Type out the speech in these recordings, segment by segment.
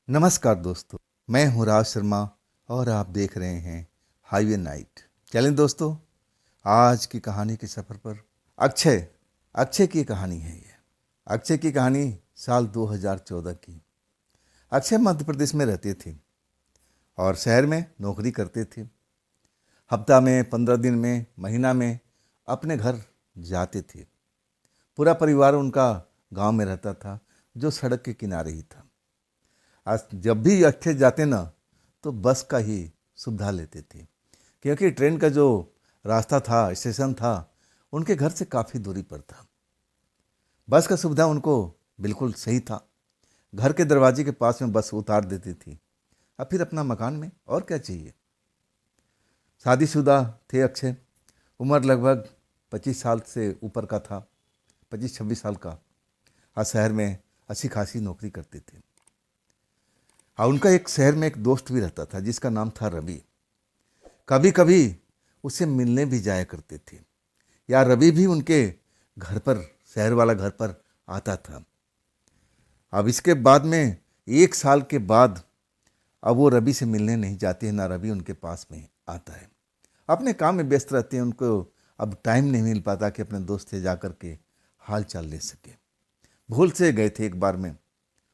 नमस्कार दोस्तों, मैं हूं राज शर्मा और आप देख रहे हैं हाईवे नाइट। चलें दोस्तों, आज की कहानी के सफ़र पर। अक्षय अक्षय की कहानी है ये। अक्षय की कहानी साल 2014 की। अक्षय मध्य प्रदेश में रहते थे और शहर में नौकरी करते थे। हफ्ता में, 15 दिन में, महीना में अपने घर जाते थे। पूरा परिवार उनका गांव में रहता था, जो सड़क के किनारे ही था। आज जब भी अक्षय जाते ना, तो बस का ही सुविधा लेते थे, क्योंकि ट्रेन का जो रास्ता था, स्टेशन था, उनके घर से काफ़ी दूरी पर था। बस का सुविधा उनको बिल्कुल सही था। घर के दरवाजे के पास में बस उतार देती थी, अब फिर अपना मकान में और क्या चाहिए। शादीशुदा थे अक्षय। उम्र लगभग 25 साल से ऊपर का था, 25-26 साल का। आज शहर में अच्छी खासी नौकरी करते थे। हाँ, उनका एक शहर में एक दोस्त भी रहता था जिसका नाम था रवि। कभी कभी उससे मिलने भी जाया करते थे, या रवि भी उनके घर पर, शहर वाला घर पर आता था। अब इसके बाद में 1 साल के बाद अब वो रवि से मिलने नहीं जाते हैं, ना रवि उनके पास में आता है। अपने काम में व्यस्त रहते हैं, उनको अब टाइम नहीं मिल पाता कि अपने दोस्त से जा कर के हाल चाल ले सके। भूल से गए थे एक बार में,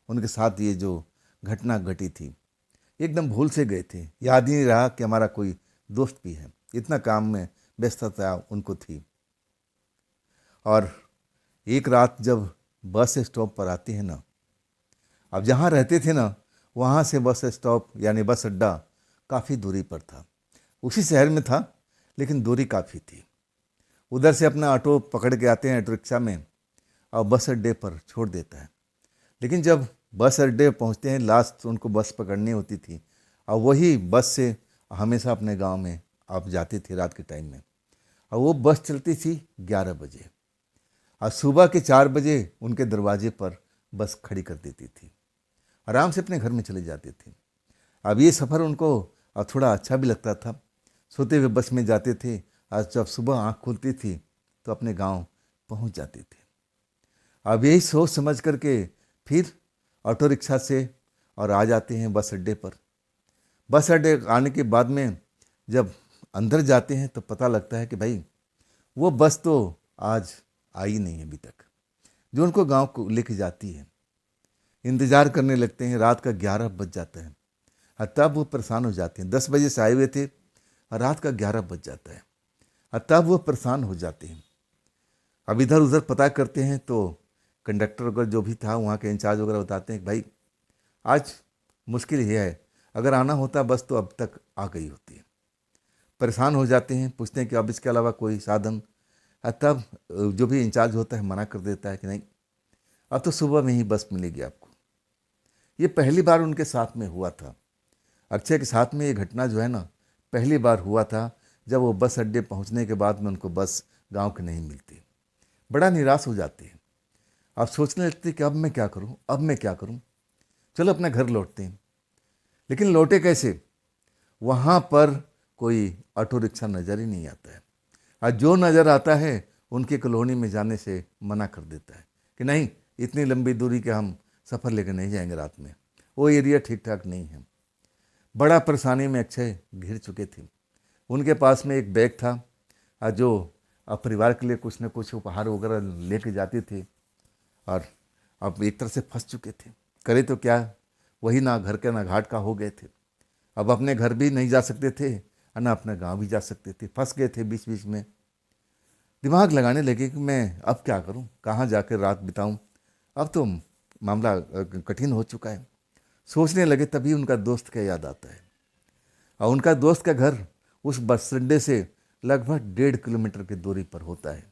उनके साथ ये जो घटना घटी थी, एकदम भूल से गए थे। याद ही नहीं रहा कि हमारा कोई दोस्त भी है, इतना काम में व्यस्तता उनको थी। और एक रात जब बस स्टॉप पर आती है ना, अब जहाँ रहते थे ना, वहाँ से बस स्टॉप यानी बस अड्डा काफ़ी दूरी पर था। उसी शहर में था, लेकिन दूरी काफ़ी थी। उधर से अपना ऑटो पकड़ के आते हैं, ऑटो रिक्शा में, और बस अड्डे पर छोड़ देता है। लेकिन जब बस अड्डे पहुंचते हैं, लास्ट उनको बस पकड़नी होती थी, और वही बस से हमेशा अपने गांव में आप जाते थे रात के टाइम में। और वो बस चलती थी 11 बजे, और सुबह के 4 बजे उनके दरवाजे पर बस खड़ी कर देती थी। आराम से अपने घर में चले जाते थे। अब ये सफ़र उनको थोड़ा अच्छा भी लगता था। सोते हुए बस में जाते थे, और जब सुबह आँख खुलती थी तो अपने गांव पहुंच जाते थे। अब यही सोच समझ करके फिर ऑटो रिक्शा से और आ जाते हैं बस अड्डे पर। बस अड्डे आने के बाद में जब अंदर जाते हैं तो पता लगता है कि भाई वो बस तो आज आई नहीं है अभी तक, जो उनको गांव को लेके जाती है। इंतज़ार करने लगते हैं, रात का 11 बज जाता है। और तब वो परेशान हो जाते हैं। 10 बजे से आए हुए थे और रात का 11 बज जाता है, और तब वो परेशान हो जाते हैं। अब इधर उधर पता करते हैं तो कंडक्टर वगैरह जो भी था, वहाँ के इंचार्ज वगैरह बताते हैं कि भाई आज मुश्किल ही है, अगर आना होता बस तो अब तक आ गई होती है। परेशान हो जाते हैं, पूछते हैं कि अब इसके अलावा कोई साधन। तब जो भी इंचार्ज होता है मना कर देता है कि नहीं, अब तो सुबह में ही बस मिलेगी आपको। ये पहली बार उनके साथ में हुआ था। अक्षय के साथ में ये घटना जो है ना, पहली बार हुआ था, जब वो बस अड्डे पहुंचने के बाद में उनको बस गांव की नहीं मिलती। बड़ा निराश हो जाते हैं। आप सोचने लगते कि अब मैं क्या करूं, अब मैं क्या करूं, चलो अपने घर लौटते हैं। लेकिन लौटे कैसे? वहाँ पर कोई ऑटो रिक्शा नज़र ही नहीं आता है, और जो नज़र आता है उनकी कॉलोनी में जाने से मना कर देता है कि नहीं, इतनी लंबी दूरी के हम सफ़र लेकर नहीं जाएंगे रात में, वो एरिया ठीक ठाक नहीं है। बड़ा परेशानी में अक्षय घिर चुके थे। उनके पास में एक बैग था, जो परिवार के लिए कुछ न कुछ उपहार वगैरह लेके जाते थे, और अब एक तरह से फंस चुके थे। करे तो क्या, वही ना घर के ना घाट का हो गए थे। अब अपने घर भी नहीं जा सकते थे, और ना अपने गांव भी जा सकते थे, फंस गए थे बीच बीच में। दिमाग लगाने लगे कि मैं अब क्या करूं, कहाँ जाकर रात बिताऊं, अब तो मामला कठिन हो चुका है। सोचने लगे, तभी उनका दोस्त का याद आता है। और उनका दोस्त का घर उस बस अड्डे से लगभग 1.5 किलोमीटर की दूरी पर होता है।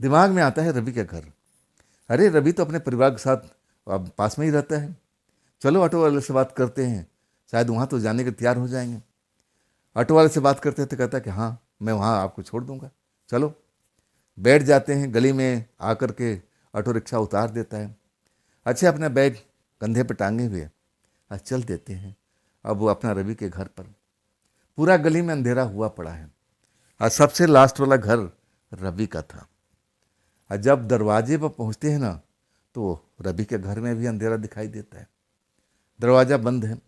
दिमाग में आता है रवि का घर। अरे रवि तो अपने परिवार के साथ अब पास में ही रहता है, चलो ऑटो वाले से बात करते हैं, शायद वहाँ तो जाने के तैयार हो जाएंगे। ऑटो वाले से बात करते थे, कहता कि हाँ मैं वहाँ आपको छोड़ दूंगा, चलो। बैठ जाते हैं, गली में आकर के ऑटो रिक्शा उतार देता है। अच्छे अपना बैग कंधे पर टांगे हुए और चल देते हैं अब वो अपना रवि के घर पर। पूरा गली में अंधेरा हुआ पड़ा है, और सबसे लास्ट वाला घर रवि का था। और जब दरवाजे पर पहुंचते हैं ना, तो रवि के घर में भी अंधेरा दिखाई देता है। दरवाज़ा बंद है।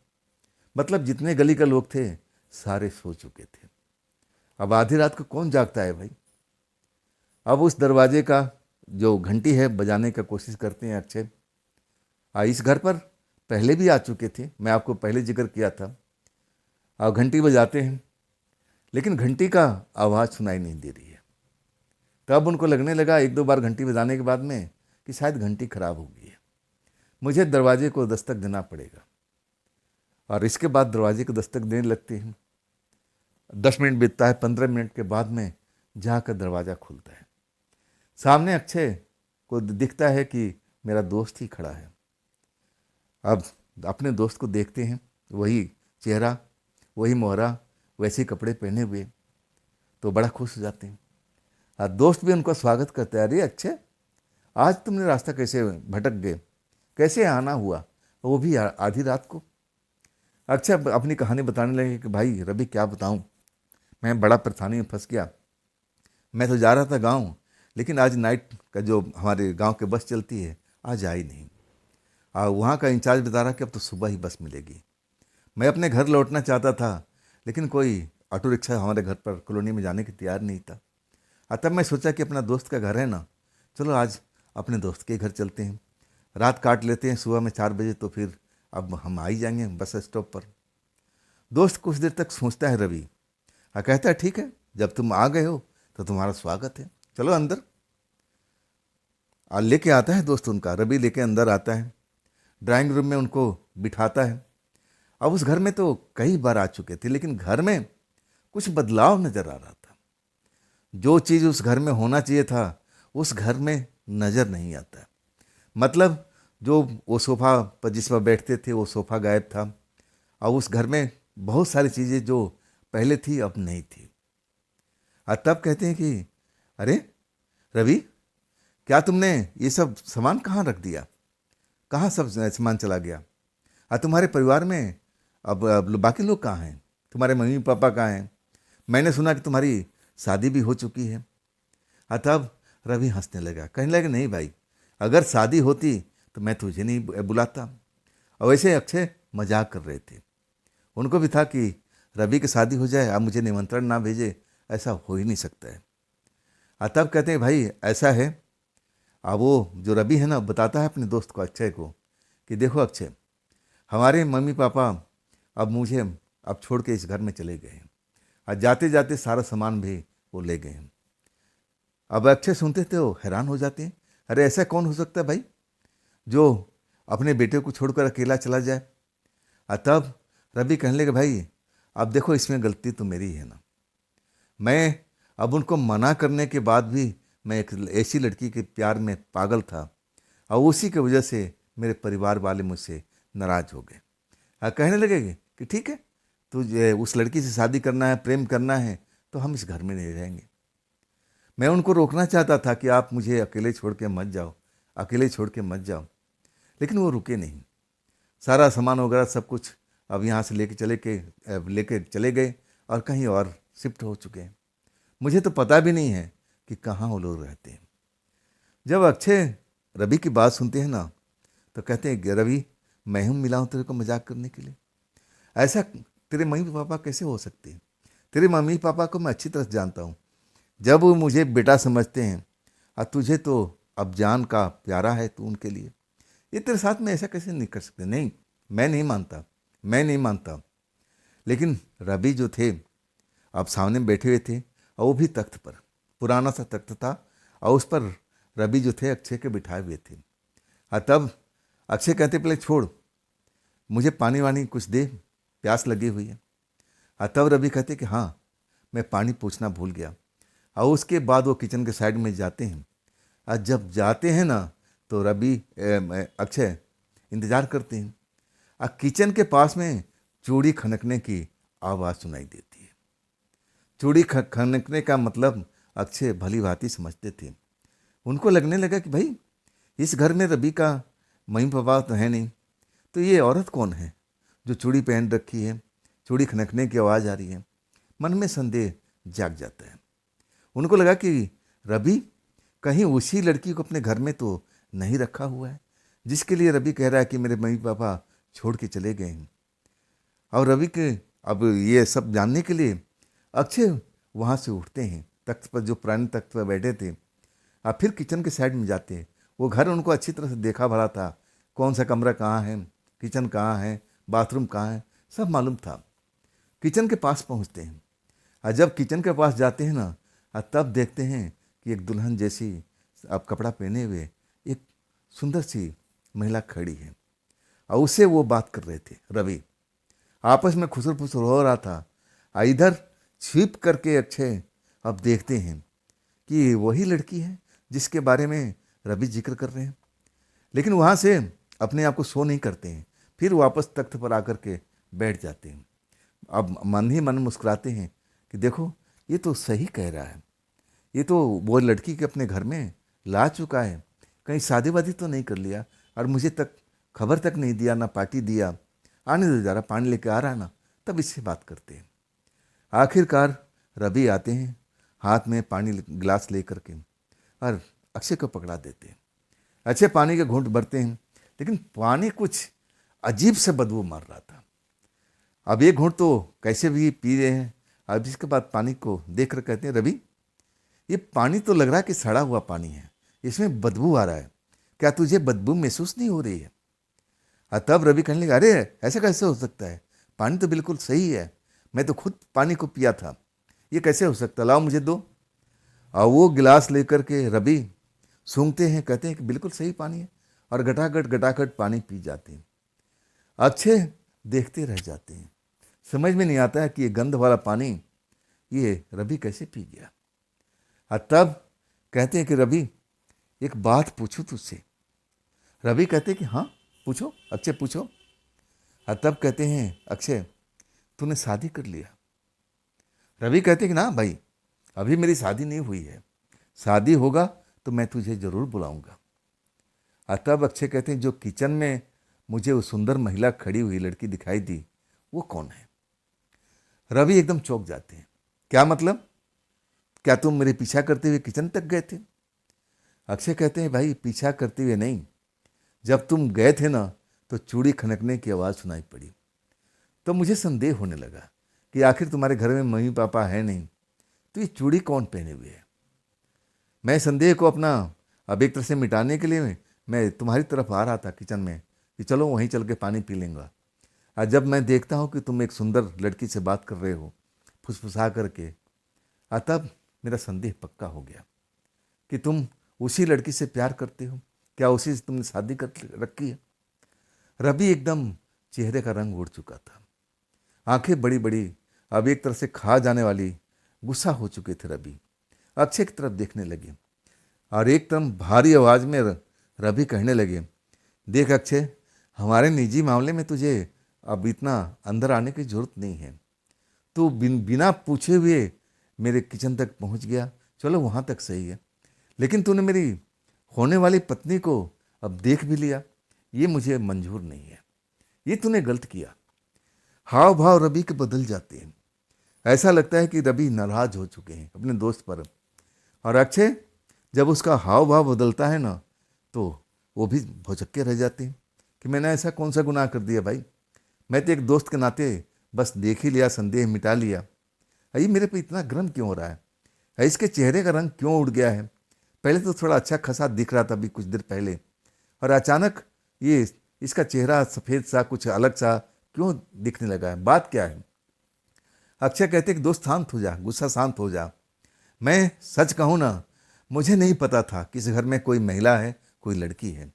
मतलब जितने गली के लोग थे सारे सो चुके थे। अब आधी रात को कौन जागता है भाई। अब उस दरवाजे का जो घंटी है बजाने का कोशिश करते हैं अक्षय। इस घर पर पहले भी आ चुके थे, मैं आपको पहले जिक्र किया था। अब घंटी बजाते हैं लेकिन घंटी का आवाज़ सुनाई नहीं दे रही है। तब उनको लगने लगा एक दो बार घंटी बजाने के बाद में कि शायद घंटी खराब हो गई है, मुझे दरवाजे को दस्तक देना पड़ेगा। और इसके बाद दरवाजे को दस्तक देने लगते हैं। 10 मिनट बीतता है, 15 मिनट के बाद में जाकर दरवाज़ा खुलता है। सामने अक्षय को दिखता है कि मेरा दोस्त ही खड़ा है। अब अपने दोस्त को देखते हैं, वही चेहरा, वही मोहरा, वैसे कपड़े पहने हुए, तो बड़ा खुश हो जाते हैं। और दोस्त भी उनका स्वागत करता है। अरे अक्षय, आज तुमने रास्ता कैसे भटक गए, कैसे आना हुआ, वो भी आधी रात को। अक्षय अपनी कहानी बताने लगे कि भाई रवि क्या बताऊं, मैं बड़ा परेशानी में फंस गया। मैं तो जा रहा था गांव, लेकिन आज नाइट का जो हमारे गांव के बस चलती है आज आई नहीं। वहाँ का इंचार्ज बता रहा कि अब तो सुबह ही बस मिलेगी। मैं अपने घर लौटना चाहता था लेकिन कोई ऑटो रिक्शा हमारे घर पर कॉलोनी में जाने के तैयार नहीं था। तब मैं सोचा कि अपना दोस्त का घर है ना, चलो आज अपने दोस्त के घर चलते हैं, रात काट लेते हैं, सुबह में 4 बजे तो फिर अब हम आ ही जाएंगे बस स्टॉप पर। दोस्त कुछ देर तक सोचता है रवि, कहता है ठीक है, जब तुम आ गए हो तो तुम्हारा स्वागत है, चलो अंदर। लेके आता है दोस्त उनका, रवि लेके अंदर आता है, ड्राइंग रूम में उनको बिठाता है। अब उस घर में तो कई बार आ चुके थे लेकिन घर में कुछ बदलाव नजर आ रहा था। जो चीज़ उस घर में होना चाहिए था उस घर में नज़र नहीं आता। मतलब जो वो सोफ़ा पर जिस पर बैठते थे वो सोफ़ा गायब था, और उस घर में बहुत सारी चीज़ें जो पहले थी अब नहीं थी। तब कहते हैं कि अरे रवि, क्या तुमने ये सब सामान कहाँ रख दिया, कहाँ सब सामान चला गया? तुम्हारे परिवार में अब बाकी लोग कहाँ हैं, तुम्हारे मम्मी पापा कहाँ हैं? मैंने सुना कि तुम्हारी शादी भी हो चुकी है। तब रवि हंसने लगा, कहने लगा नहीं भाई, अगर शादी होती तो मैं तुझे नहीं बुलाता। और वैसे अक्षय मजाक कर रहे थे, उनको भी था कि रवि की शादी हो जाए, आप मुझे निमंत्रण ना भेजे, ऐसा हो ही नहीं सकता है। तब कहते हैं भाई ऐसा है, वो जो रवि है ना बताता है अपने दोस्त को अक्षय को कि देखो अक्षय, हमारे मम्मी पापा अब मुझे अब छोड़ के इस घर में चले गए हैं, और जाते जाते सारा सामान भी वो ले गए हैं। अब अक्षय सुनते थे वो हैरान हो जाते हैं, अरे ऐसा कौन हो सकता है भाई जो अपने बेटे को छोड़कर अकेला चला जाए? तब रवि कहने लगे भाई अब देखो इसमें गलती तो मेरी है ना, मैं अब उनको मना करने के बाद भी मैं एक ऐसी लड़की के प्यार में पागल था, और उसी की वजह से मेरे परिवार वाले मुझसे नाराज़ हो गए। कहने लगे कि ठीक है, तुझे उस लड़की से शादी करना है, प्रेम करना है, तो हम इस घर में नहीं रहेंगे। मैं उनको रोकना चाहता था कि आप मुझे अकेले छोड़ के मत जाओ, अकेले छोड़ के मत जाओ, लेकिन वो रुके नहीं। सारा सामान वगैरह सब कुछ अब यहाँ से लेके चले गए और कहीं और शिफ्ट हो चुके हैं। मुझे तो पता भी नहीं है कि कहाँ वो लोग रहते हैं। जब अक्षय रवि की बात सुनते हैं ना तो कहते हैं रवि, मैं हूँ मिला हूँ तेरे को मजाक करने के लिए, ऐसा तेरे मम्मी पापा कैसे हो सकते हैं? तेरे मम्मी पापा को मैं अच्छी तरह जानता हूँ, जब वो मुझे बेटा समझते हैं, और तुझे तो अब जान का प्यारा है तू उनके लिए, ये तेरे साथ में ऐसा कैसे नहीं कर सकते? नहीं, मैं नहीं मानता, मैं नहीं मानता। लेकिन रवि जो थे अब सामने बैठे हुए थे, और वो भी तख्त पर, पुराना सा तख्त था, और उस पर रवि जो थे अक्षय के बिठाए हुए थे। तब अक्षय कहते पहले छोड़, मुझे पानी वानी कुछ दे, प्यास लगी हुई है। तब रवि कहते कि हाँ, मैं पानी पूछना भूल गया। और उसके बाद वो किचन के साइड में जाते हैं, और जब जाते हैं ना तो रवि अक्षय इंतज़ार करते हैं, और किचन के पास में चूड़ी खनकने की आवाज़ सुनाई देती है। चूड़ी खनकने का मतलब अक्षय भली भांति समझते थे। उनको लगने लगा कि भाई इस घर में रवि का मम्मी पापा तो है नहीं, तो ये औरत कौन है जो चूड़ी पहन रखी है, चूड़ी खनकने की आवाज़ आ रही है? मन में संदेह जाग जाता है। उनको लगा कि रवि कहीं उसी लड़की को अपने घर में तो नहीं रखा हुआ है जिसके लिए रवि कह रहा है कि मेरे मम्मी पापा छोड़ के चले गए हैं। और रवि के अब ये सब जानने के लिए अक्षय वहाँ से उठते हैं, तख्त पर जो पुराने तख्त पर बैठे थे, अब फिर किचन के साइड में जाते हैं। वो घर उनको अच्छी तरह से देखा भरा था, कौन सा कमरा कहाँ है, किचन कहाँ है, बाथरूम कहाँ है, सब मालूम था। किचन के पास पहुँचते हैं और जब किचन के पास जाते हैं ना, तब देखते हैं कि एक दुल्हन जैसी अब कपड़ा पहने हुए एक सुंदर सी महिला खड़ी है और उससे वो बात कर रहे थे। रवि आपस में खुसर फुसर हो रहा था। इधर छिप करके अक्षय अब देखते हैं कि वही लड़की है जिसके बारे में रवि जिक्र कर रहे हैं, लेकिन वहाँ से अपने आप को शो नहीं करते हैं, फिर वापस तख्त पर आकर के बैठ जाते हैं। अब मन ही मन मुस्कुराते हैं कि देखो ये तो सही कह रहा है, ये तो वो लड़की के अपने घर में ला चुका है, कहीं शादी वादी तो नहीं कर लिया और मुझे तक खबर तक नहीं दिया, ना पार्टी दिया, आने दो जरा, पानी लेके आ रहा है ना। तब इससे बात करते हैं। आखिरकार रवि आते हैं, हाथ में पानी गिलास ले करके और अक्षय को पकड़ा देते हैं। अक्षय पानी के घूंट भरते हैं, लेकिन पानी कुछ अजीब से बदबू मार रहा था। अब एक घूंट तो कैसे भी पी रहे हैं, अब इसके बाद पानी को देख कर कहते हैं, रवि ये पानी तो लग रहा है कि सड़ा हुआ पानी है, इसमें बदबू आ रहा है, क्या तुझे बदबू महसूस नहीं हो रही है? तब रवि कहने लगा, अरे ऐसा कैसे हो सकता है, पानी तो बिल्कुल सही है, मैं तो खुद पानी को पिया था, ये कैसे हो सकता, लाओ मुझे दो। और वो गिलास लेकर के रवि सूंघते हैं, कहते हैं कि बिल्कुल सही पानी है, और गटागट गटागट पानी पी जाते हैं। अक्षय देखते रह जाते हैं, समझ में नहीं आता है कि ये गंध वाला पानी ये रवि कैसे पी गया। और तब कहते हैं कि रवि एक बात पूछूं तुझसे। रवि कहते हैं कि हाँ पूछो अक्षय पूछो। और तब कहते हैं, अक्षय तूने शादी कर लिया? रवि कहते हैं कि ना भाई, अभी मेरी शादी नहीं हुई है, शादी होगा तो मैं तुझे जरूर बुलाऊंगा। और तब अक्षय कहते हैं, जो किचन में मुझे वो सुंदर महिला खड़ी हुई लड़की दिखाई दी, वो कौन है? रवि एकदम चौंक जाते हैं, क्या मतलब, क्या तुम मेरे पीछा करते हुए किचन तक गए थे? अक्षय कहते हैं, भाई पीछा करते हुए नहीं, जब तुम गए थे ना तो चूड़ी खनकने की आवाज़ सुनाई पड़ी, तो मुझे संदेह होने लगा कि आखिर तुम्हारे घर में मम्मी पापा है नहीं, तो ये चूड़ी कौन पहने हुए है। मैं संदेह को अपना अब एक तरह से मिटाने के लिए मैं तुम्हारी तरफ आ रहा था किचन में कि चलो वहीं चल के पानी पी लेंगे। और जब मैं देखता हूँ कि तुम एक सुंदर लड़की से बात कर रहे हो फुसफुसा करके, तब मेरा संदेह पक्का हो गया कि तुम उसी लड़की से प्यार करते हो, क्या उसी से तुमने शादी कर रखी है? रवि एकदम चेहरे का रंग उड़ चुका था, आंखें बड़ी बड़ी, अब एक तरह से खा जाने वाली, गुस्सा हो चुके थे रवि। अक्षय की तरफ देखने लगे और एकदम भारी आवाज में रवि कहने लगे, देख अक्षय, हमारे निजी मामले में तुझे अब इतना अंदर आने की जरूरत नहीं है। तू बिना पूछे हुए मेरे किचन तक पहुंच गया, चलो वहां तक सही है, लेकिन तूने मेरी होने वाली पत्नी को अब देख भी लिया, ये मुझे मंजूर नहीं है, ये तूने गलत किया। हाव भाव रवि के बदल जाते हैं, ऐसा लगता है कि रवि नाराज हो चुके हैं अपने दोस्त पर। और अक्षय जब उसका हाव भाव बदलता है ना, तो वो भी भौचक्के रह जाते हैं कि मैंने ऐसा कौन सा गुनाह कर दिया भाई, मैं तो एक दोस्त के नाते बस देख ही लिया, संदेह मिटा लिया, ये मेरे पे इतना गर्म क्यों हो रहा है, इसके चेहरे का रंग क्यों उड़ गया है, पहले तो थोड़ा अच्छा खासा दिख रहा था अभी कुछ देर पहले, और अचानक ये इसका चेहरा सफ़ेद सा कुछ अलग सा क्यों दिखने लगा है, बात क्या है? अक्षय कहते कि दोस्त शांत हो जा, गुस्सा शांत हो जा, मैं सच कहूँ ना, मुझे नहीं पता था कि इस घर में कोई महिला है, कोई लड़की है।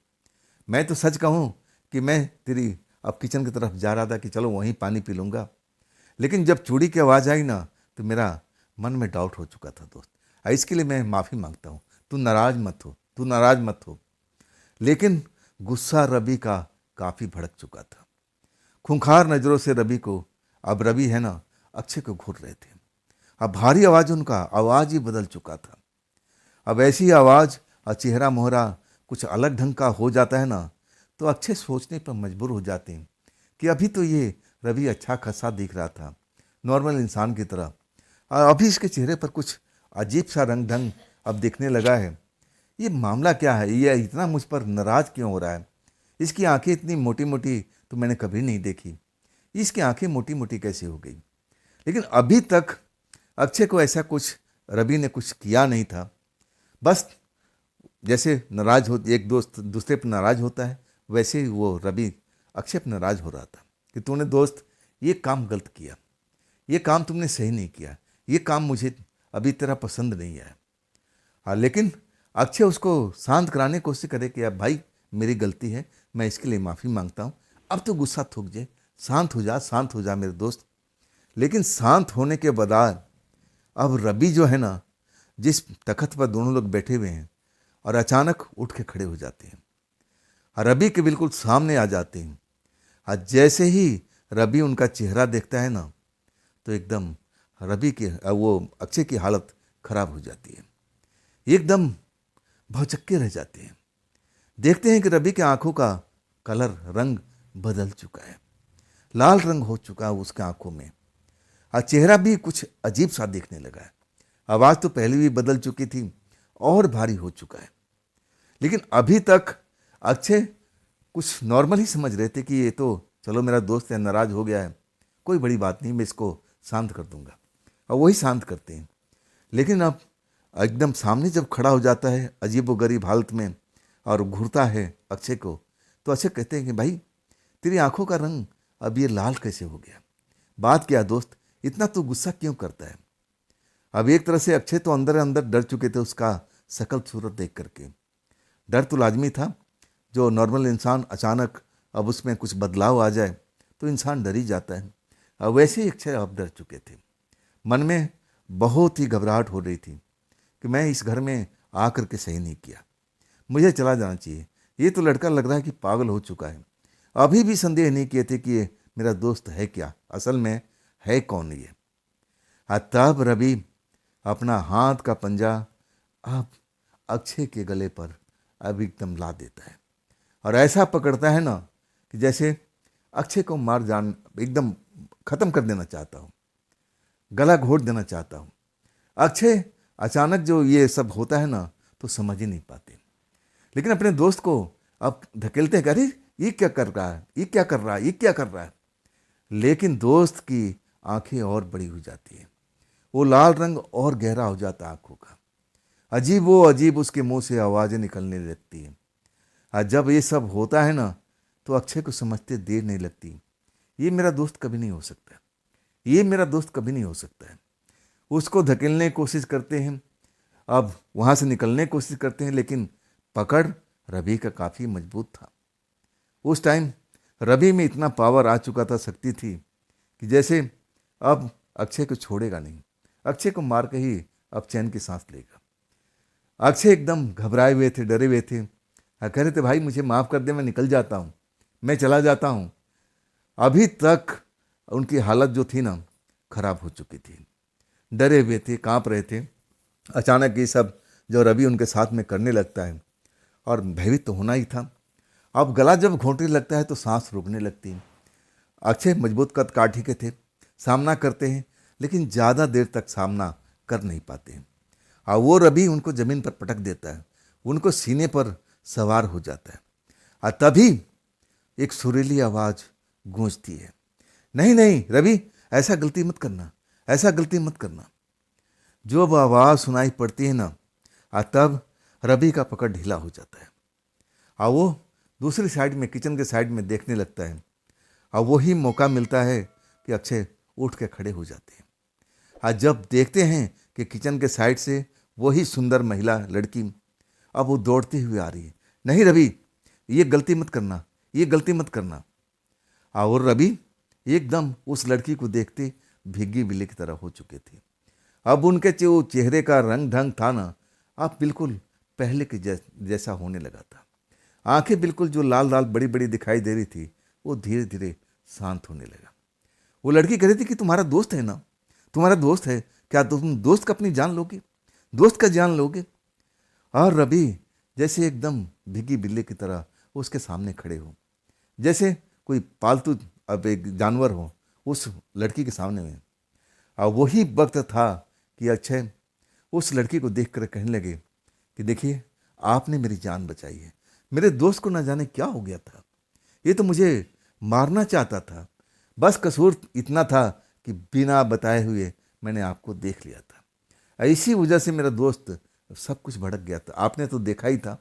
मैं तो सच कहूँ कि मैं तेरी अब किचन की तरफ जा रहा था कि चलो वहीं पानी पी लूँगा, लेकिन जब चूड़ी की आवाज़ आई ना तो मेरा मन में डाउट हो चुका था दोस्त, इसके लिए मैं माफ़ी मांगता हूँ, तू नाराज मत हो, तू नाराज मत हो। लेकिन गुस्सा रवि का काफ़ी भड़क चुका था, खूंखार नज़रों से रवि को, अब रवि है ना अक्षय को घूर रहे थे। अब भारी आवाज़, उनका आवाज़ ही बदल चुका था। अब ऐसी आवाज़ और चेहरा मोहरा कुछ अलग ढंग का हो जाता है ना, तो अक्षय सोचने पर मजबूर हो जाते हैं कि अभी तो ये रवि अच्छा खासा दिख रहा था, नॉर्मल इंसान की तरह, और अभी इसके चेहरे पर कुछ अजीब सा रंग ढंग अब दिखने लगा है। ये मामला क्या है, ये इतना मुझ पर नाराज़ क्यों हो रहा है, इसकी आंखें इतनी मोटी मोटी तो मैंने कभी नहीं देखी, इसकी आंखें मोटी मोटी कैसे हो गई। लेकिन अभी तक अक्षय को ऐसा कुछ रवि ने कुछ किया नहीं था। बस जैसे नाराज हो, एक दोस्त दूसरे पर नाराज होता है, वैसे ही वो रवि अक्षय पर नाराज हो रहा था कि तूने दोस्त ये काम गलत किया, ये काम तुमने सही नहीं किया, ये काम मुझे अभी तेरा पसंद नहीं आया। हाँ, लेकिन अक्षय उसको शांत कराने की कोशिश करे कि अब भाई मेरी गलती है, मैं इसके लिए माफ़ी मांगता हूँ, अब तो गुस्सा थूक जाए, शांत हो जा, शांत हो जा मेरे दोस्त। लेकिन शांत होने के बाद अब रवि जो है ना, जिस तखत पर दोनों लोग बैठे हुए हैं और अचानक उठ के खड़े हो जाते हैं और रवि के बिल्कुल सामने आ जाते हैं। और जैसे ही रवि उनका चेहरा देखता है ना, तो एकदम रवि की वो अक्षय की हालत खराब हो जाती है, एकदम भौचक्के रह जाते हैं। देखते हैं कि रवि की आंखों का कलर, रंग बदल चुका है, लाल रंग हो चुका है उसके आंखों में, और चेहरा भी कुछ अजीब सा दिखने लगा है। आवाज़ तो पहले भी बदल चुकी थी और भारी हो चुका है। लेकिन अभी तक अक्षय कुछ नॉर्मल ही समझ रहे थे कि ये तो चलो मेरा दोस्त है, नाराज हो गया है, कोई बड़ी बात नहीं, मैं इसको शांत कर दूंगा, और वही शांत करते हैं। लेकिन अब एकदम सामने जब खड़ा हो जाता है अजीबोगरीब हालत में और घूरता है अक्षय को, तो अक्षय कहते हैं कि भाई तेरी आंखों का रंग अब ये लाल कैसे हो गया, बात क्या दोस्त, इतना तू गुस्सा क्यों करता है। अब एक तरह से अक्षय तो अंदर अंदर डर चुके थे उसका शकल सूरत देख करके। डर तो लाजमी था, जो नॉर्मल इंसान अचानक अब उसमें कुछ बदलाव आ जाए तो इंसान डर ही जाता है। अब वैसे ही अक्षय अब डर चुके थे, मन में बहुत ही घबराहट हो रही थी कि मैं इस घर में आकर के सही नहीं किया, मुझे चला जाना चाहिए, ये तो लड़का लग रहा है कि पागल हो चुका है। अभी भी संदेह नहीं किए थे कि ये मेरा दोस्त है क्या, असल में है कौन ये। तब रवि अपना हाथ का पंजा अब अक्षय के गले पर अब एकदम ला देता है और ऐसा पकड़ता है ना कि जैसे अक्षय को मार जान, एकदम खत्म कर देना चाहता हूँ, गला घोट देना चाहता हूँ। अक्षय अचानक जो ये सब होता है ना, तो समझ ही नहीं पाते, लेकिन अपने दोस्त को अब धकेलते हैं कि अरे ये क्या कर रहा है, ये क्या कर रहा है, ये क्या कर रहा है। लेकिन दोस्त की आंखें और बड़ी हो जाती है, वो लाल रंग और गहरा हो जाता है आंखों का, अजीब उसके मुंह से आवाज़ें निकलने लगती हैं। और जब ये सब होता है ना, तो अक्षय को समझते देर नहीं लगती, ये मेरा दोस्त कभी नहीं हो सकता, ये मेरा दोस्त कभी नहीं हो सकता है। उसको धकेलने की कोशिश करते हैं, अब वहाँ से निकलने की कोशिश करते हैं, लेकिन पकड़ रवि का काफ़ी मजबूत था। उस टाइम रवि में इतना पावर आ चुका था, शक्ति थी कि जैसे अब अक्षय को छोड़ेगा नहीं, अक्षय को मार के ही अब चैन की सांस लेगा। अक्षय एकदम घबराए हुए थे, डरे हुए थे, कह रहे थे भाई मुझे माफ़ कर दे, मैं निकल जाता हूँ, मैं चला जाता हूँ। अभी तक उनकी हालत जो थी ना, खराब हो चुकी थी, डरे हुए थे, कांप रहे थे। अचानक ये सब जो रवि उनके साथ में करने लगता है, और भयभीत तो होना ही था। अब गला जब घोंटने लगता है तो सांस रुकने लगती है। अक्षय मजबूत कद काठी के थे, सामना करते हैं, लेकिन ज़्यादा देर तक सामना कर नहीं पाते हैं, और वो रवि उनको ज़मीन पर पटक देता है, उनको सीने पर सवार हो जाता है। और तभी एक सुरीली आवाज़ गूंजती है, नहीं नहीं रवि, ऐसा गलती मत करना, ऐसा गलती मत करना। जो अब आवाज़ सुनाई पड़ती है ना, तब रवि का पकड़ ढीला हो जाता है, और वो दूसरी साइड में, किचन के साइड में देखने लगता है, और वही मौका मिलता है कि अक्षय उठ के खड़े हो जाते हैं। और जब देखते हैं कि किचन के साइड से वही सुंदर महिला लड़की अब वो दौड़ती हुई आ रही है, नहीं रवि, ये गलती मत करना, ये गलती मत करना। और रवि एकदम उस लड़की को देखते भीगी बिल्ली की तरह हो चुके थे। अब उनके जो चेहरे का रंग ढंग था ना, अब बिल्कुल पहले के जैसा होने लगा था। आंखें बिल्कुल जो लाल लाल बड़ी बड़ी दिखाई दे रही थी, वो धीरे धीरे शांत होने लगा। वो लड़की कह रही थी कि तुम्हारा दोस्त है ना, तुम्हारा दोस्त है, क्या तुम दोस्त का अपनी जान लोगे, दोस्त का जान लोगे। और रवि जैसे एकदम भीगी बिल्ली की तरह उसके सामने खड़े हो, जैसे कोई पालतू अब एक जानवर हो उस लड़की के सामने में। और वही वक्त था कि अक्षय उस लड़की को देख कर कहने लगे कि देखिए, आपने मेरी जान बचाई है, मेरे दोस्त को ना जाने क्या हो गया था, ये तो मुझे मारना चाहता था। बस कसूर इतना था कि बिना बताए हुए मैंने आपको देख लिया था। इसी वजह से मेरा दोस्त सब कुछ भड़क गया था, आपने तो देखा ही था।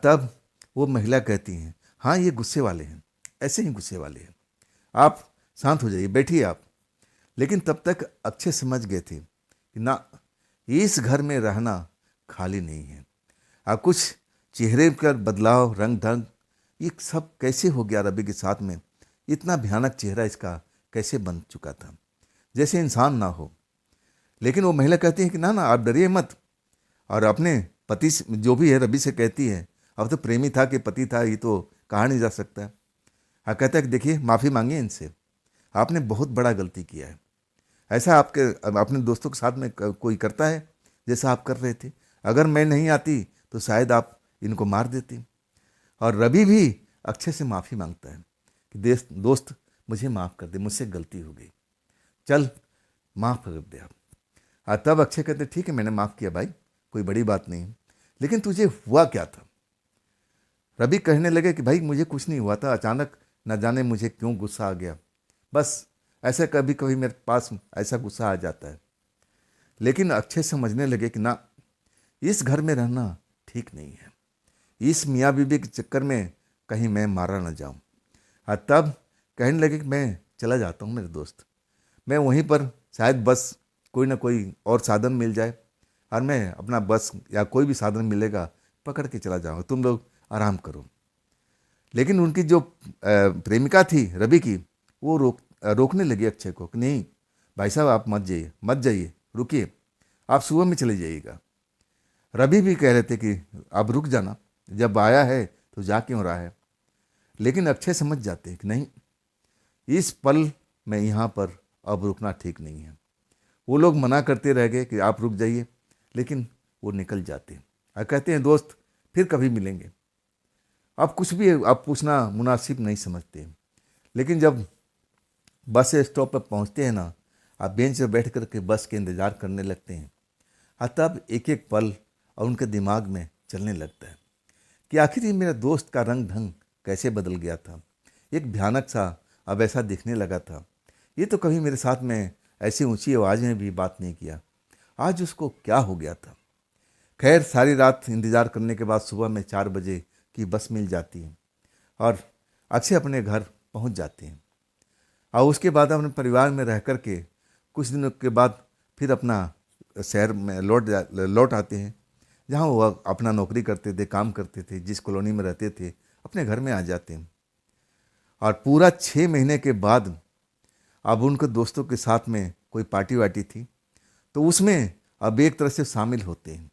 तब वो महिला कहती हैं, हाँ ये गुस्से वाले हैं, ऐसे ही गुस्से वाले हैं, आप शांत हो जाइए, बैठिए आप। लेकिन तब तक अक्षय समझ गए थे कि ना, इस घर में रहना खाली नहीं है। कुछ चेहरे का बदलाव, रंग ढंग, ये सब कैसे हो गया रवि के साथ में। इतना भयानक चेहरा इसका कैसे बन चुका था, जैसे इंसान ना हो। लेकिन वो महिला कहती है कि ना ना, आप डरिए मत। और अपने पति जो भी है रवि से कहती है, अब तो प्रेमी था कि पति था ये तो कहा नहीं जा सकता है। कहता है कि देखिए, माफ़ी मांगिए इनसे, आपने बहुत बड़ा गलती किया है। ऐसा आपके अपने दोस्तों के साथ में कोई करता है जैसा आप कर रहे थे? अगर मैं नहीं आती तो शायद आप इनको मार देती। और रवि भी अक्षय से माफ़ी मांगता है कि दोस्त मुझे माफ़ कर दे, मुझसे गलती हो गई, चल माफ़ कर दे आप। तब अक्षय कहते ठीक है, मैंने माफ़ किया भाई, कोई बड़ी बात नहीं है। लेकिन तुझे हुआ क्या था? रवि कहने लगे कि भाई मुझे कुछ नहीं हुआ था, अचानक न जाने मुझे क्यों गुस्सा आ गया, बस ऐसा कभी कभी मेरे पास ऐसा गुस्सा आ जाता है। लेकिन अक्षय समझने लगे कि ना, इस घर में रहना ठीक नहीं है, इस मियाँ बीबी के चक्कर में कहीं मैं मारा न जाऊं। तब कहने लगे कि मैं चला जाता हूँ मेरे दोस्त, मैं वहीं पर शायद बस कोई ना कोई और साधन मिल जाए और मैं अपना बस या कोई भी साधन मिलेगा पकड़ के चला जाऊँगा, तुम लोग आराम करो। लेकिन उनकी जो प्रेमिका थी रवि की, वो रोकने लगी अक्षय को कि नहीं भाई साहब, आप मत जाइए, मत जाइए, रुकिए, आप सुबह में चले जाइएगा। रवि भी कह रहे थे कि अब रुक जाना, जब आया है तो जा क्यों रहा है। लेकिन अक्षय समझ जाते हैं कि नहीं, इस पल में यहाँ पर अब रुकना ठीक नहीं है। वो लोग मना करते रह गए कि आप रुक जाइए, लेकिन वो निकल जाते हैं और कहते हैं दोस्त फिर कभी मिलेंगे। अब कुछ भी आप पूछना मुनासिब नहीं समझते। लेकिन जब बस स्टॉप पर पहुँचते हैं ना, आप बेंच पर बैठ कर के बस के इंतज़ार करने लगते हैं। तब एक एक पल और उनके दिमाग में चलने लगता है कि आखिर ये मेरा दोस्त का रंग ढंग कैसे बदल गया था, एक भयानक सा अब ऐसा दिखने लगा था। ये तो कभी मेरे साथ में ऐसी ऊंची आवाज़ में भी बात नहीं किया, आज उसको क्या हो गया था। खैर सारी रात इंतज़ार करने के बाद सुबह में 4 बजे की बस मिल जाती है और अक्षय अपने घर पहुंच जाते हैं। और उसके बाद अपने परिवार में रह कर के कुछ दिनों के बाद फिर अपना शहर में लौट आते हैं, जहाँ वो अपना नौकरी करते थे, काम करते थे, जिस कॉलोनी में रहते थे, अपने घर में आ जाते हैं। और पूरा 6 महीने के बाद अब उनके दोस्तों के साथ में कोई पार्टी वार्टी थी, तो उसमें अब एक तरह से शामिल होते हैं,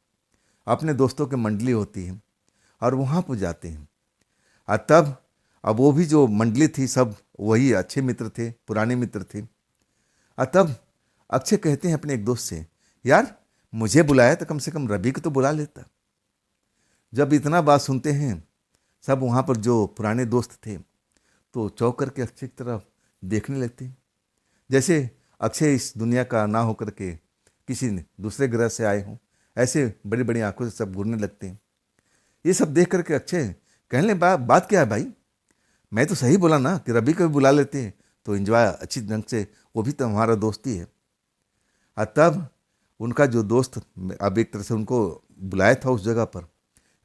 अपने दोस्तों की मंडली होती है और वहाँ पर जाते हैं। और तब अब वो भी जो मंडली थी सब वही अच्छे मित्र थे, पुराने मित्र थे। और तब अक्षय कहते हैं अपने एक दोस्त से, यार मुझे बुलाया तो कम से कम रवि को तो बुला लेता। जब इतना बात सुनते हैं सब वहाँ पर जो पुराने दोस्त थे, तो चौंक करके अक्षय की तरफ देखने लगते हैं, जैसे अक्षय इस दुनिया का ना होकर के किसी दूसरे ग्रह से आए हों। ऐसे बड़ी बड़ी आंखों से सब घूरने लगते हैं। ये सब देख करके अक्षय कहने लगे, बात क्या है भाई, मैं तो सही बोला ना कि रवि को भी बुला लेते हैं तो एंजॉय अच्छी ढंग से, वो भी तो हमारा दोस्त ही है। और तब उनका जो दोस्त अब एक तरह से उनको बुलाया था उस जगह पर,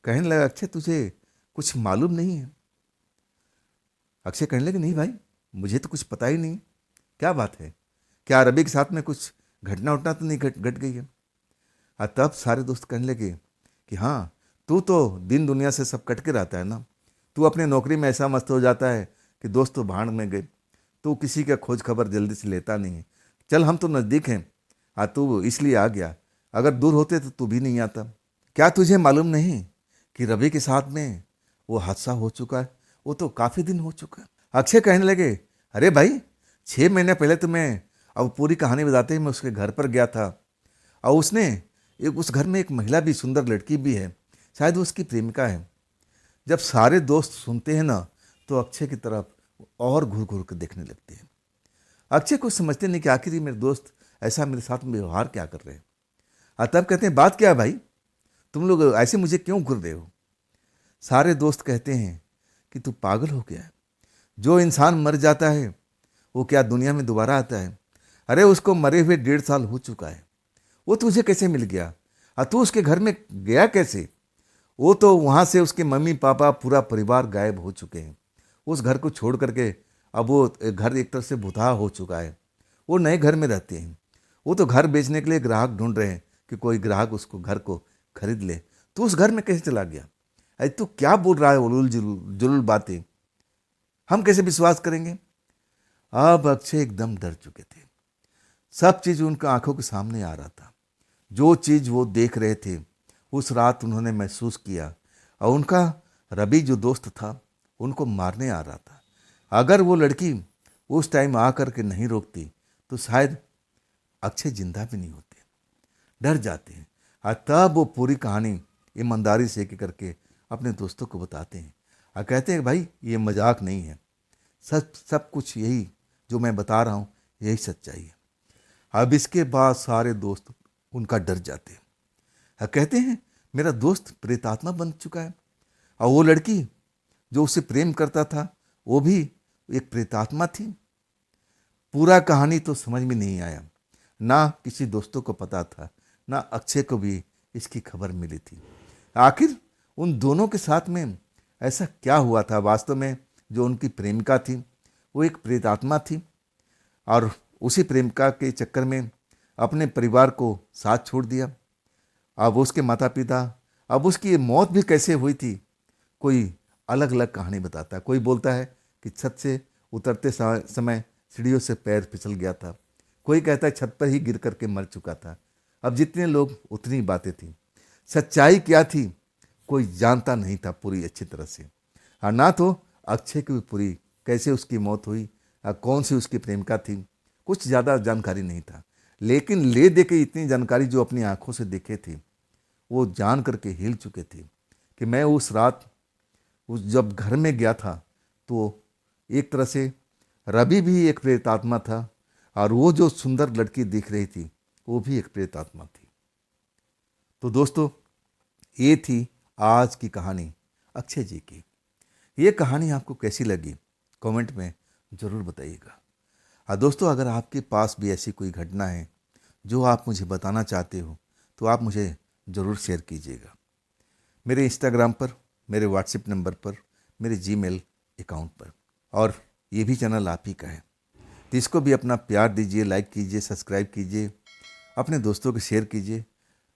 कहने लगा, अक्षय तुझे कुछ मालूम नहीं है? अक्षय कहने लगे, नहीं भाई, मुझे तो कुछ पता ही नहीं, क्या बात है, क्या रवि के साथ में कुछ घटना उटना तो नहीं घट गई है? और तब सारे दोस्त कहने लगे कि हाँ, तू तो दिन दुनिया से सब कट के रहता है ना, तू अपने नौकरी में ऐसा मस्त हो जाता है कि दोस्त तो भाड़ में गए, तू किसी का खोज खबर जल्दी से लेता नहीं है। चल हम तो नज़दीक हैं, तू इसलिए आ गया, अगर दूर होते तो तू भी नहीं आता। क्या तुझे मालूम नहीं कि रवि के साथ में वो हादसा हो चुका है, वो तो काफ़ी दिन हो चुका है। अक्षय कहने लगे, अरे भाई 6 महीने पहले तो मैं, अब पूरी कहानी बताते ही, मैं उसके घर पर गया था और उसने उस घर में एक महिला भी, सुंदर लड़की भी है, शायद वो उसकी प्रेमिका है। जब सारे दोस्त सुनते हैं ना, तो अक्षय की तरफ और घूर घूर कर देखने लगते हैं। अक्षय कुछ समझते नहीं कि आखिर मेरे दोस्त ऐसा मेरे साथ में व्यवहार क्या कर रहे हैं। और तब कहते हैं, बात क्या है भाई, तुम लोग ऐसे मुझे क्यों घूर रहे हो? सारे दोस्त कहते हैं कि तू पागल हो गया है, जो इंसान मर जाता है वो क्या दुनिया में दोबारा आता है? अरे उसको मरे हुए 1.5 साल हो चुका है, वो तुझे कैसे मिल गया? और तू उसके घर में गया कैसे? वो तो वहाँ से उसके मम्मी पापा पूरा परिवार गायब हो चुके हैं। उस घर को छोड़ करके अब वो घर एक तरह से भुतहा हो चुका है। वो नए घर में रहते हैं। वो तो घर बेचने के लिए ग्राहक ढूंढ रहे हैं कि कोई ग्राहक उसको घर को खरीद ले। तो उस घर में कैसे चला गया? अरे तू क्या बोल रहा है उलूल जुलूल जुलूल बातें? हम कैसे विश्वास करेंगे? अब अक्षय एकदम डर चुके थे। सब चीज़ उनका आंखों के सामने आ रहा था। जो चीज़ वो देख रहे थे उस रात उन्होंने महसूस किया। और उनका रवि जो दोस्त था उनको मारने आ रहा था। अगर वो लड़की उस टाइम आ करके नहीं रोकती तो शायद अक्षय जिंदा भी नहीं होते। डर जाते हैं और तब वो पूरी कहानी ईमानदारी से एक करके अपने दोस्तों को बताते हैं और कहते हैं भाई ये मजाक नहीं है, सब सब कुछ यही जो मैं बता रहा हूँ यही सच्चाई है। अब इसके बाद सारे दोस्त उनका डर जाते हैं और कहते हैं मेरा दोस्त प्रेतात्मा बन चुका है और वो लड़की जो उससे प्रेम करता था वो भी एक प्रेतात्मा थी। पूरा कहानी तो समझ में नहीं आया, ना किसी दोस्तों को पता था, ना अक्षय को भी इसकी खबर मिली थी। आखिर उन दोनों के साथ में ऐसा क्या हुआ था? वास्तव में जो उनकी प्रेमिका थी वो एक प्रेतात्मा थी और उसी प्रेमिका के चक्कर में अपने परिवार को साथ छोड़ दिया। अब उसके माता पिता, अब उसकी मौत भी कैसे हुई थी कोई अलग अलग कहानी बताता है। कोई बोलता है कि छत से उतरते समय सीढ़ियों से पैर फिसल गया था, कोई कहता है छत पर ही गिर करके मर चुका था। अब जितने लोग उतनी बातें थी। सच्चाई क्या थी कोई जानता नहीं था पूरी अच्छी तरह से। और ना तो अक्षय की भी पूरी कैसे उसकी मौत हुई और कौन सी उसकी प्रेमिका थी, कुछ ज़्यादा जानकारी नहीं था। लेकिन ले दे के इतनी जानकारी जो अपनी आंखों से देखे थे वो जान करके हिल चुके थे कि मैं उस रात उस जब घर में गया था तो एक तरह से रवि भी एक प्रेतात्मा था और वो जो सुंदर लड़की दिख रही थी वो भी एक प्रेतात्मा थी। तो दोस्तों ये थी आज की कहानी अक्षय जी की। ये कहानी आपको कैसी लगी कमेंट में ज़रूर बताइएगा। और दोस्तों अगर आपके पास भी ऐसी कोई घटना है जो आप मुझे बताना चाहते हो तो आप मुझे ज़रूर शेयर कीजिएगा मेरे इंस्टाग्राम पर, मेरे व्हाट्सएप नंबर पर, मेरे जीमेल अकाउंट पर। और ये भी चैनल आप ही का है तो इसको भी अपना प्यार दीजिए, लाइक कीजिए, सब्सक्राइब कीजिए, अपने दोस्तों को शेयर कीजिए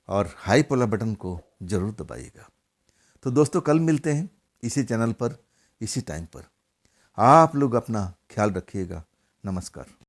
और हाइप वाला बटन को ज़रूर दबाइएगा। तो दोस्तों कल मिलते हैं इसी चैनल पर, इसी टाइम पर। आप लोग अपना ख्याल रखिएगा। नमस्कार।